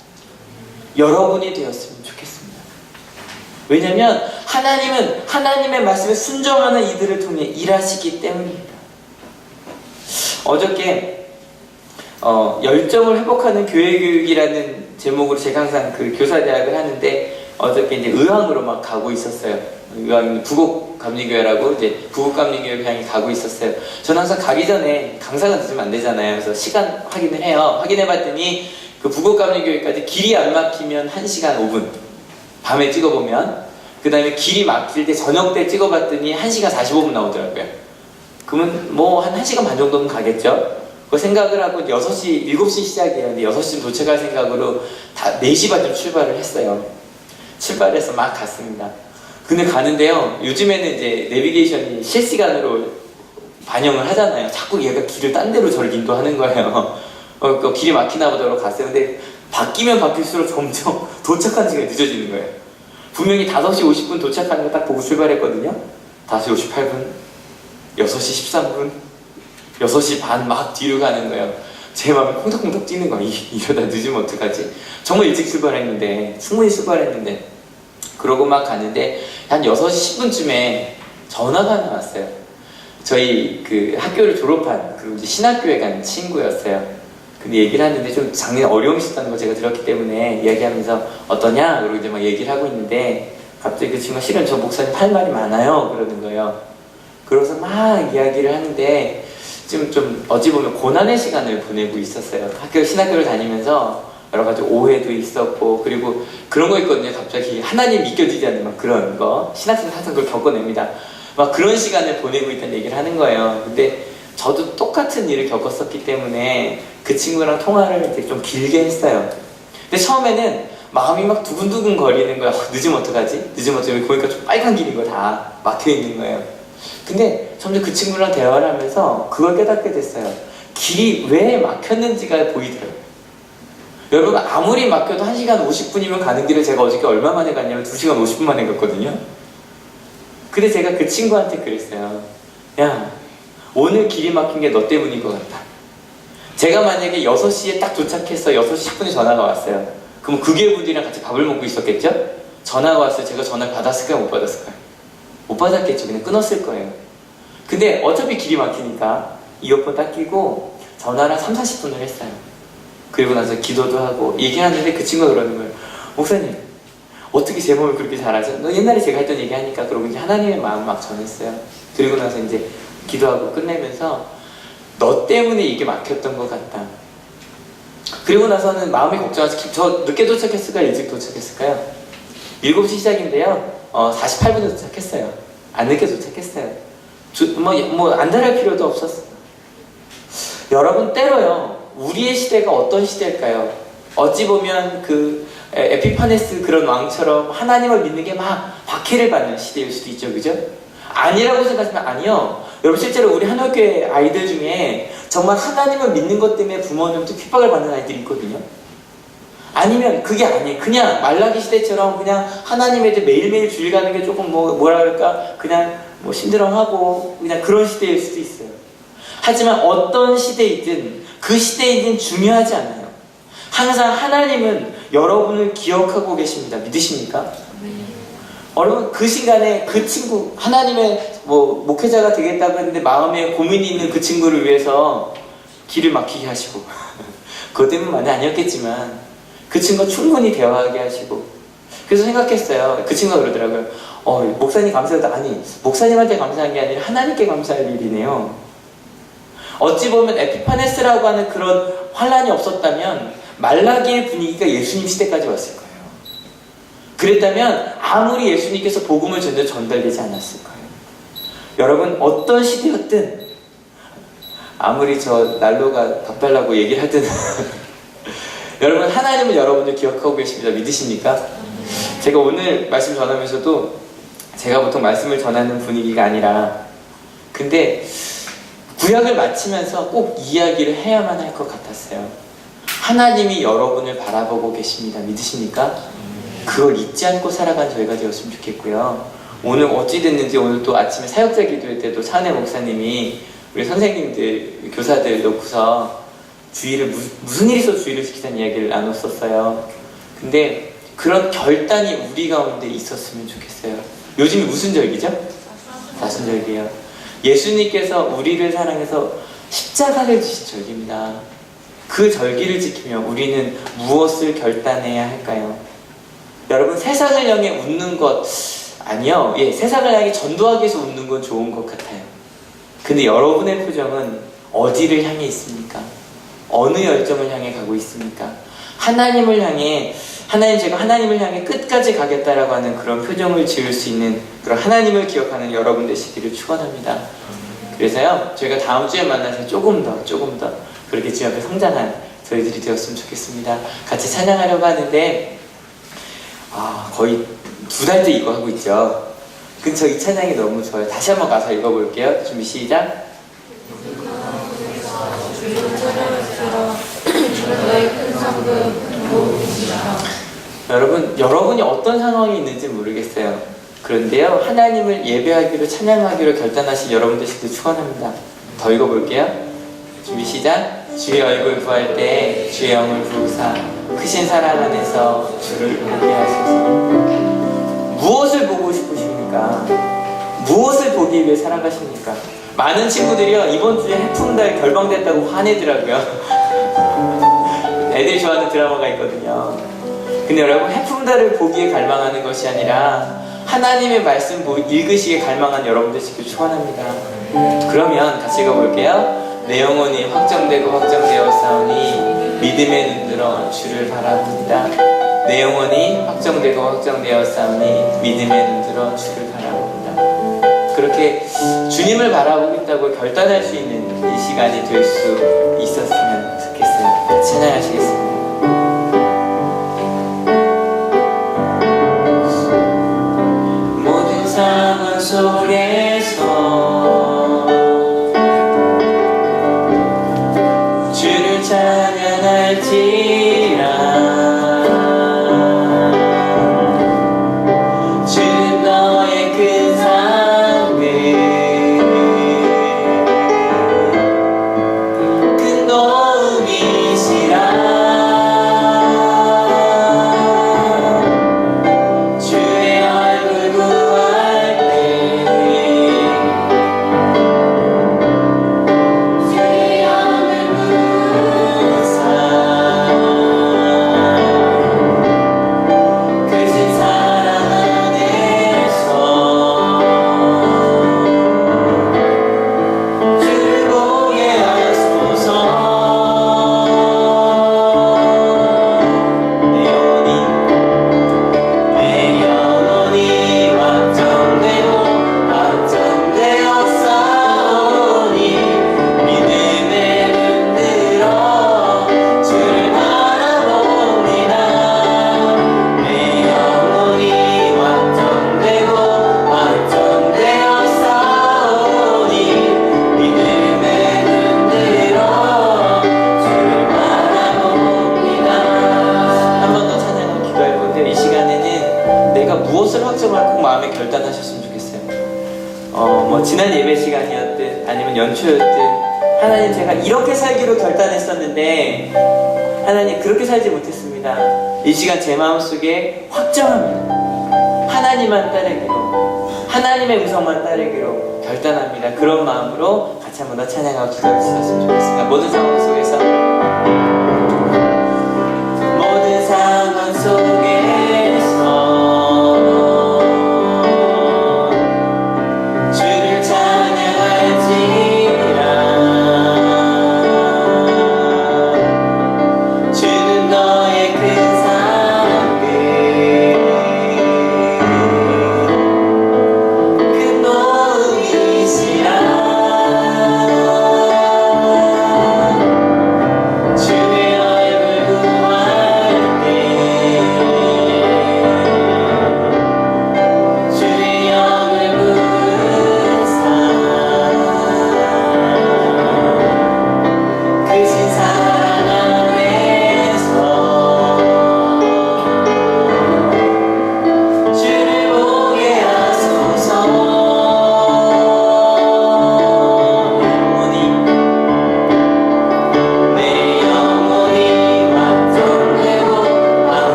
여러분이 되었으면 좋겠습니다. 왜냐하면 하나님은 하나님의 말씀에 순종하는 이들을 통해 일하시기 때문입니다. 어저께 열정을 회복하는 교회교육이라는 제목으로 제가 항상 그 교사대학을 하는데 어저께 이제 의왕으로 막 가고 있었어요. 의왕 부곡감리교회라고 이제 부곡감리교회 향해 가고 있었어요. 저는 항상 가기 전에 강사가 늦으면 안 되잖아요. 그래서 시간 확인을 해요. 확인해봤더니 그 부곡감리교회까지 길이 안 막히면 1시간 5분 밤에 찍어보면 그 다음에 길이 막힐 때 저녁 때 찍어봤더니 1시간 45분 나오더라고요. 그러면 뭐 한 1시간 반 정도는 가겠죠? 그 생각을 하고 6시, 7시 시작이에요. 근데 6시쯤 도착할 생각으로 다 4시 반쯤 출발을 했어요. 출발해서 막 갔습니다. 근데 가는데요. 요즘에는 이제 내비게이션이 실시간으로 반영을 하잖아요. 자꾸 얘가 길을 딴 데로 저를 인도하는 거예요. 길이 막히나 보다로 갔어요. 근데 바뀌면 바뀔수록 점점 도착하는 시간이 늦어지는 거예요. 분명히 5시 50분 도착하는 거 딱 보고 출발했거든요. 5시 58분, 6시 13분, 6시 반 막 뒤로 가는 거예요. 제 마음이 콩닥콩닥 뛰는 거예요. 이러다 늦으면 어떡하지? 정말 일찍 출발했는데, 충분히 출발했는데. 그러고 막 갔는데, 한 6시 10분쯤에 전화가 하나 왔어요. 저희 그 학교를 졸업한, 그리고 이제 신학교에 간 친구였어요. 근데 얘기를 하는데 좀 작년에 어려움이 있었다는 걸 제가 들었기 때문에 이야기하면서 어떠냐? 그러고 이제 막 얘기를 하고 있는데, 갑자기 그 친구가 실은 저 목사님 할 말이 많아요. 그러는 거예요. 그래서 막 이야기를 하는데, 좀 어찌 보면 고난의 시간을 보내고 있었어요. 신학교를 다니면서 여러 가지 오해도 있었고, 그리고 그런 거 있거든요. 갑자기 하나님 믿겨지지 않는 막 그런 거. 신학생들 항상 그걸 겪어냅니다. 막 그런 시간을 보내고 있다는 얘기를 하는 거예요. 근데 저도 똑같은 일을 겪었었기 때문에 그 친구랑 통화를 이제 좀 길게 했어요. 근데 처음에는 마음이 막 두근두근 거리는 거야. 늦으면 어떡하지? 늦으면 어떡하지? 보니까 좀 빨간 길인 거 다 막혀 있는 거예요. 근데 점점 그 친구랑 대화를 하면서 그걸 깨닫게 됐어요. 길이 왜 막혔는지가 보이더라고요. 여러분 아무리 막혀도 1시간 50분이면 가는 길을 제가 어저께 얼마 만에 갔냐면 2시간 50분 만에 갔거든요. 근데 제가 그 친구한테 그랬어요. 야, 오늘 길이 막힌 게 너 때문인 것 같다. 제가 만약에 6시에 딱 도착해서 6시 10분에 전화가 왔어요. 그럼 그 교회분들이랑 같이 밥을 먹고 있었겠죠? 전화가 왔어요. 제가 전화를 받았을까요? 못 받았을까요? 못 받았겠죠. 그냥 끊었을 거예요. 근데 어차피 길이 막히니까 이어폰 딱 끼고 전화를 한 30, 40분을 했어요. 그리고 나서 기도도 하고 얘기하는데 그 친구가 그러는 거예요. 목사님, 어떻게 제 몸을 그렇게 잘하죠? 너 옛날에 제가 했던 얘기 하니까 그러고 이제 하나님의 마음 막 전했어요. 그리고 나서 이제 기도하고 끝내면서 너 때문에 이게 막혔던 것 같다. 그리고 나서는 마음이 걱정하지. 저 늦게 도착했을까요? 일찍 도착했을까요? 7시 시작인데요. 48분에 도착했어요. 안 늦게 도착했어요. 안달할 필요도 없었어요. 여러분 때로요. 우리의 시대가 어떤 시대일까요? 어찌 보면 그 에피파네스 그런 왕처럼 하나님을 믿는 게 막 박해를 받는 시대일 수도 있죠. 그죠? 아니라고 생각하시면 아니요. 여러분 실제로 우리 한옥교회 아이들 중에 정말 하나님을 믿는 것 때문에 부모님도 핍박을 받는 아이들이 있거든요. 아니면 그게 아니에요. 그냥 말라기 시대처럼 그냥 하나님에 대해 매일매일 주일 가는 게 조금 뭐라 그럴까 그냥 심드렁하고 그냥 그런 시대일 수도 있어요. 하지만 어떤 시대이든 그 시대이든 중요하지 않아요. 항상 하나님은 여러분을 기억하고 계십니다. 믿으십니까? 여러분 그 시간에 그 친구 하나님의 목회자가 되겠다고 했는데 마음에 고민이 있는 그 친구를 위해서 길을 막히게 하시고 그것 때문만이 아니었겠지만 그 친구가 충분히 대화하게 하시고 그래서 생각했어요. 그 친구가 그러더라고요. 목사님 감사하다. 아니 목사님한테 감사한 게 아니라 하나님께 감사할 일이네요. 어찌 보면 에피파네스라고 하는 그런 환란이 없었다면 말라기의 분위기가 예수님 시대까지 왔을 거예요. 그랬다면 아무리 예수님께서 복음을 전달되지 않았을 거예요. 여러분, 어떤 시대였든 아무리 저 난로가 밥 달라고 얘기를 하든 여러분, 하나님은 여러분들 기억하고 계십니다. 믿으십니까? 제가 오늘 말씀 전하면서도 제가 보통 말씀을 전하는 분위기가 아니라, 근데 구약을 마치면서 꼭 이야기를 해야만 할 것 같았어요. 하나님이 여러분을 바라보고 계십니다. 믿으십니까? 그걸 잊지 않고 살아간 저희가 되었으면 좋겠고요. 오늘 어찌 됐는지 오늘 또 아침에 사역자 기도회 때도 사내 목사님이 우리 선생님들, 교사들 놓고서 주의를, 무슨 일이 있어서 주의를 지키자는 이야기를 나눴었어요. 근데 그런 결단이 우리 가운데 있었으면 좋겠어요. 요즘이 무슨 절기죠? 사순절기예요. 예수님께서 우리를 사랑해서 십자가를 지신 절기입니다. 그 절기를 지키며 우리는 무엇을 결단해야 할까요? 여러분, 세상을 향해 웃는 것 아니요. 예, 세상을 향해 전도하기 위해서 웃는 건 좋은 것 같아요. 근데 여러분의 표정은 어디를 향해 있습니까? 어느 열정을 향해 가고 있습니까? 하나님을 향해, 제가 하나님을 향해 끝까지 가겠다라고 하는 그런 표정을 지을 수 있는 그런 하나님을 기억하는 여러분 되시기를 축원합니다. 그래서요, 저희가 다음 주에 만나서 조금 더 그렇게 주 앞에 성장한 저희들이 되었으면 좋겠습니다. 같이 찬양하려고 하는데 거의 2달째 이거 하고 있죠. 근데 저 이 찬양이 너무 좋아요. 다시 한번 가서 읽어볼게요. 준비 시작. 여러분, 여러분이 어떤 상황이 있는지 모르겠어요. 그런데요, 하나님을 예배하기로 찬양하기로 결단하신 여러분들 시도 축원합니다. 더 읽어볼게요. 준비 시작. 주의 얼굴 구할 때 주의 영을 부으사 크신 사랑 안에서 주를 보게 하소서. 무엇을 보고 싶으십니까? 무엇을 보기 위해 살아가십니까? 많은 친구들이요, 이번 주에 해풍달 결방됐다고 화내더라고요. 애들이 좋아하는 드라마가 있거든요. 근데 여러분, 해풍달을 보기에 갈망하는 것이 아니라 하나님의 말씀 읽으시기에 갈망한 여러분들 지금 축원합니다. 그러면 같이 읽어볼게요. 내 영혼이 확정되고 확정되었사오니 믿음에 눈들어 주를 바라봅니다. 내 영혼이 확정되고 확정되었사오니 믿음에 눈들어 주를 바라봅니다. 그렇게 주님을 바라보겠다고 결단할 수 있는 이 시간이 될 수 있었으면 좋겠어요. 같이 찬양하시겠습니다. 모든 상황 속에서 주를 찬양할지라. 주는 너의 큰 상급 큰 도움이시라. 주의 얼굴 구할 때 주의 영을 부으사 크신 사랑 안에서 주를 보게 하소서. 내 영혼이 확정되고 확정되었사오니 믿음에 눈들어 주를 바라봅니다. 내 영혼이 확정되고 확정되었사오니 믿음에 눈들어 주를 바라봅니다. 한 번 더 찬양을 기도해보는데, 이 시간에는 내가 무엇을 확정하고 마음에 결단하셨으면 좋겠어요. 지난 예배 시간이었든 아니면 연초였든, 하나님, 제가 이렇게 살기로 결단했었는데 하나님, 그렇게 살지 못했습니다. 이 시간 제 마음속에 확정합니다. 하나님만 따르기로, 하나님의 음성만 따르기로 결단합니다. 그런 마음으로 같이 한번 더 찬양하고 기도할 수 있었으면 좋겠습니다. 모든 상황 속에서, 모든 상황 속에서 주를 찬양할지라. 주는 너의 큰 상급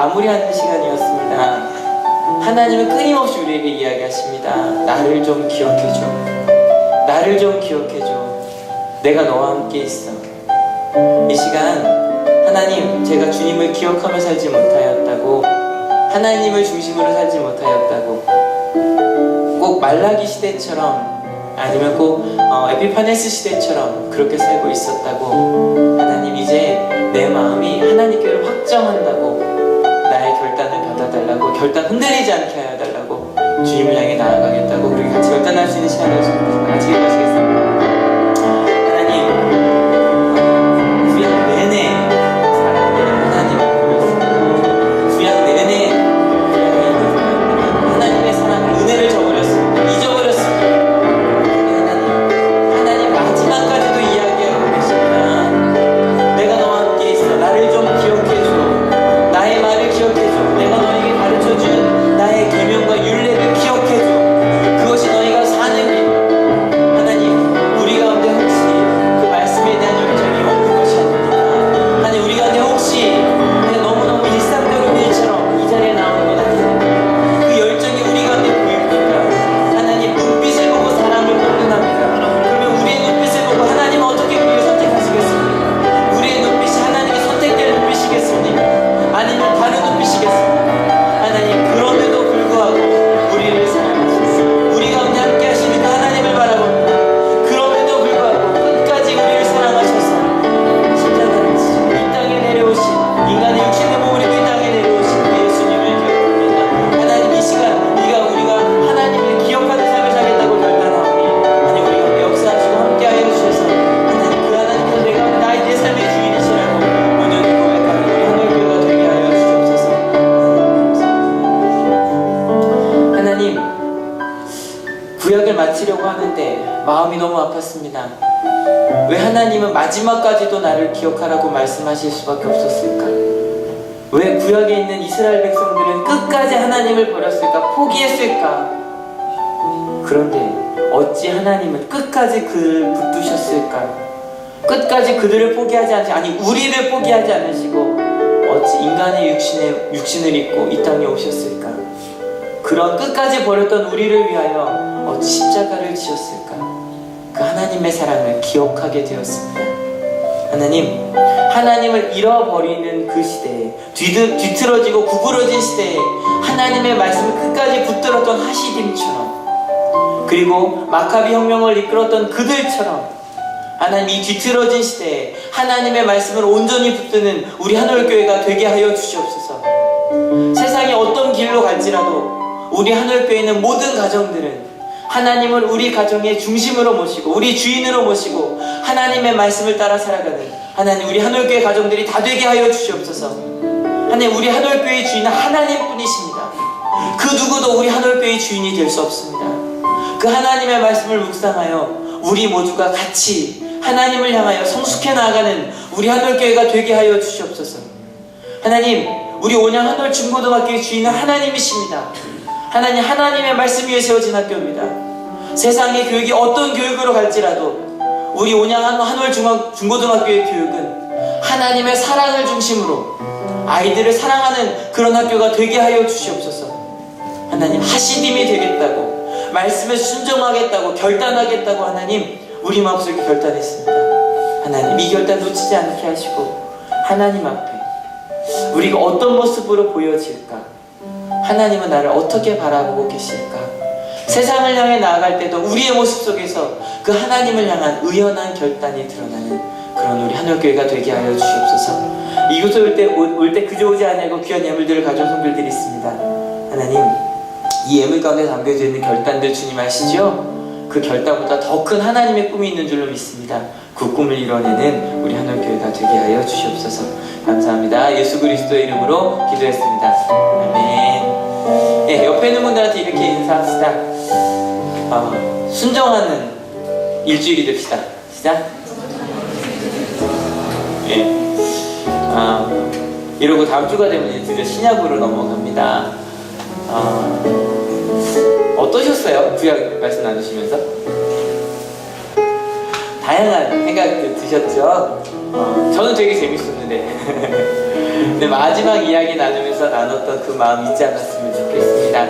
마무리하는 시간이었습니다. 하나님은 끊임없이 우리에게 이야기하십니다. 나를 좀 기억해줘. 나를 좀 기억해줘. 내가 너와 함께 있어. 이 시간 하나님, 제가 주님을 기억하며 살지 못하였다고, 하나님을 중심으로 살지 못하였다고, 꼭 말라기 시대처럼 아니면 꼭 에피파네스 시대처럼 그렇게 살고 있었다고, 하나님 이제 내 마음이 하나님께로 확정한다고, 나의 결단을 받아달라고, 결단 흔들리지 않게 하여달라고, 주님을 향해 나아가겠다고, 우리 같이 결단할 수 있는 시간이었습니다. 같이 기도하시겠습니다. 하나님, 구약 내내 사랑하는 하나님을 보였습니다. 구약 내내 하나님의 사랑, 은혜를 저버렸습니다. 잊어버렸습니다. 하나님 마지막까지도 이야기하고 계십니다. 내가 너와 함께 있어. 나를 좀 기억해줘. 나의 말을 기억해줘. 내가 너에게 가르쳐준 나의 계명과 율례를 기억해줘. 그것이 너희가 사는 길. 하나님, 우리 가운데 혹시 그 말씀에 대한 열정이 없는 것이 아닙니다. 하나님, 우리 가운데 혹시 그냥 너무너무 일상적인 일처럼 이 자리에 나오는 것 같아요. 그 열정이 우리 가운데 보입니까? 하나님, 눈빛을 보고 사람을 판단합니다. 그러면 우리의 눈빛을 보고 하나님은 어떻게 우리를 선택하시겠습니까? 우리의 눈빛이 하나님의 선택될 눈빛이겠습니까? 아니면 다른 눈빛이겠습니까? 하나님, 그럼에도 불구하고 우리를 사랑하셨습니다. 우리 가운데 함께 하시는 그 하나님을 바라봅니다. 그럼에도 불구하고 끝까지 우리를 사랑하셔서 십자가를 지시고 이 땅에 내려오신, 인간의 육신의 몸을 입고 이 땅에 내려오신 예수님을 기억합니다. 하나님, 이 시간 우리가 하나님을 기억하는 삶을 살겠다고 결단하오니 하나님, 우리 가운데 역사하시고 함께하여 주셔서 하나님, 그 하나님께서 나의 내 삶의 주인이시라고 온전히 고백하는 우리 하늘교회가 되게 하여 주시옵소서. 하나님, 구약을 마치려고 하는데 마음이 너무 아팠습니다. 왜 하나님은 마지막까지도 나를 기억하라고 말씀하실 수밖에 없었을까? 왜 구약에 있는 이스라엘 백성들은 끝까지 하나님을 버렸을까? 포기했을까? 그런데 어찌 하나님은 끝까지 그를 붙드셨을까? 끝까지 그들을 포기하지 않으시고, 아니 우리를 포기하지 않으시고 어찌 인간의 육신을 입고 이 땅에 오셨을까? 그런 끝까지 버렸던 우리를 위하여 어찌 십자가를 지었을까? 그 하나님의 사랑을 기억하게 되었습니다. 하나님, 하나님을 잃어버리는 그 시대에, 뒤틀어지고 구부러진 시대에 하나님의 말씀을 끝까지 붙들었던 하시딤처럼, 그리고 마카비 혁명을 이끌었던 그들처럼 하나님, 이 뒤틀어진 시대에 하나님의 말씀을 온전히 붙드는 우리 하늘교회가 되게 하여 주시옵소서. 세상이 어떤 길로 갈지라도 우리 하늘교회는 모든 가정들은 하나님을 우리 가정의 중심으로 모시고 우리 주인으로 모시고 하나님의 말씀을 따라 살아가는 하나님, 우리 하늘교회 가정들이 다 되게 하여 주시옵소서. 하나님, 우리 하늘교회의 주인은 하나님뿐이십니다. 그 누구도 우리 하늘교회의 주인이 될 수 없습니다. 그 하나님의 말씀을 묵상하여 우리 모두가 같이 하나님을 향하여 성숙해 나아가는 우리 하늘교회가 되게 하여 주시옵소서. 하나님, 우리 온양 하늘 중고등학교의 주인은 하나님이십니다. 하나님, 하나님의 말씀 위에 세워진 학교입니다. 세상의 교육이 어떤 교육으로 갈지라도 우리 온양 하늘 중고등학교의 교육은 하나님의 사랑을 중심으로 아이들을 사랑하는 그런 학교가 되게 하여 주시옵소서. 하나님, 하시님이 되겠다고, 말씀에 순종하겠다고, 결단하겠다고 하나님, 우리 마음속에 결단했습니다. 하나님, 이 결단 놓치지 않게 하시고 하나님 앞에 우리가 어떤 모습으로 보여질까? 하나님은 나를 어떻게 바라보고 계실까? 세상을 향해 나아갈 때도 우리의 모습 속에서 그 하나님을 향한 의연한 결단이 드러나는 그런 우리 하늘교회가 되게 하여 주시옵소서. 이곳에 올 때 그저 오지 아니하고 귀한 예물들을 가져온 성들들이 있습니다. 하나님, 이 예물 가운데 담겨져 있는 결단들 주님 아시죠? 그 결단보다 더 큰 하나님의 꿈이 있는 줄로 믿습니다. 그 꿈을 이뤄내는 우리 하늘교회가 되게 하여 주시옵소서. 감사합니다. 예수 그리스도의 이름으로 기도했습니다. 아멘. 예, 옆에 있는 분들한테 이렇게 인사합시다. 순종하는 일주일이 됩시다. 시작. 예. 이러고 다음 주가 되면 이제 드디어 신약으로 넘어갑니다. 어떠셨어요? 구약 말씀 나누시면서? 다양한 생각들 드셨죠? 저는 되게 재밌었는데 근데 마지막 이야기 나누면서 나눴던 그 마음 잊지 않았으면 좋겠습니다.